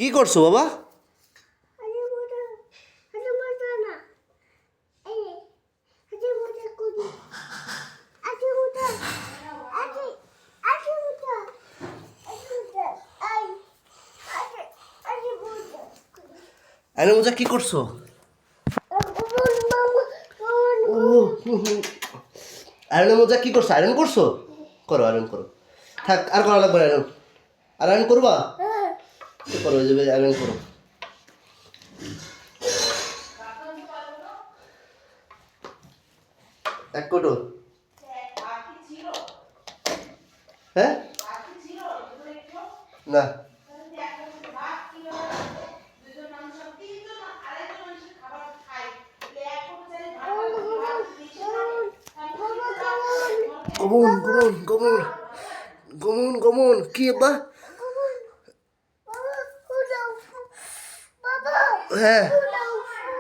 কি করছো বাবা? আরে মোজা কি করছো? আয়রন মোজা কি করছো? আয়রন করছো? করো, আয়রন করো। থাক, আর করা লাগবে না আয়রন। আর আয়রন করবা? করো, ওই যাবে আয়রন করো। এক কোটো। হ্যাঁ না, গমন গমন গমন গমন গমন কি আব্বা? হ্যাঁ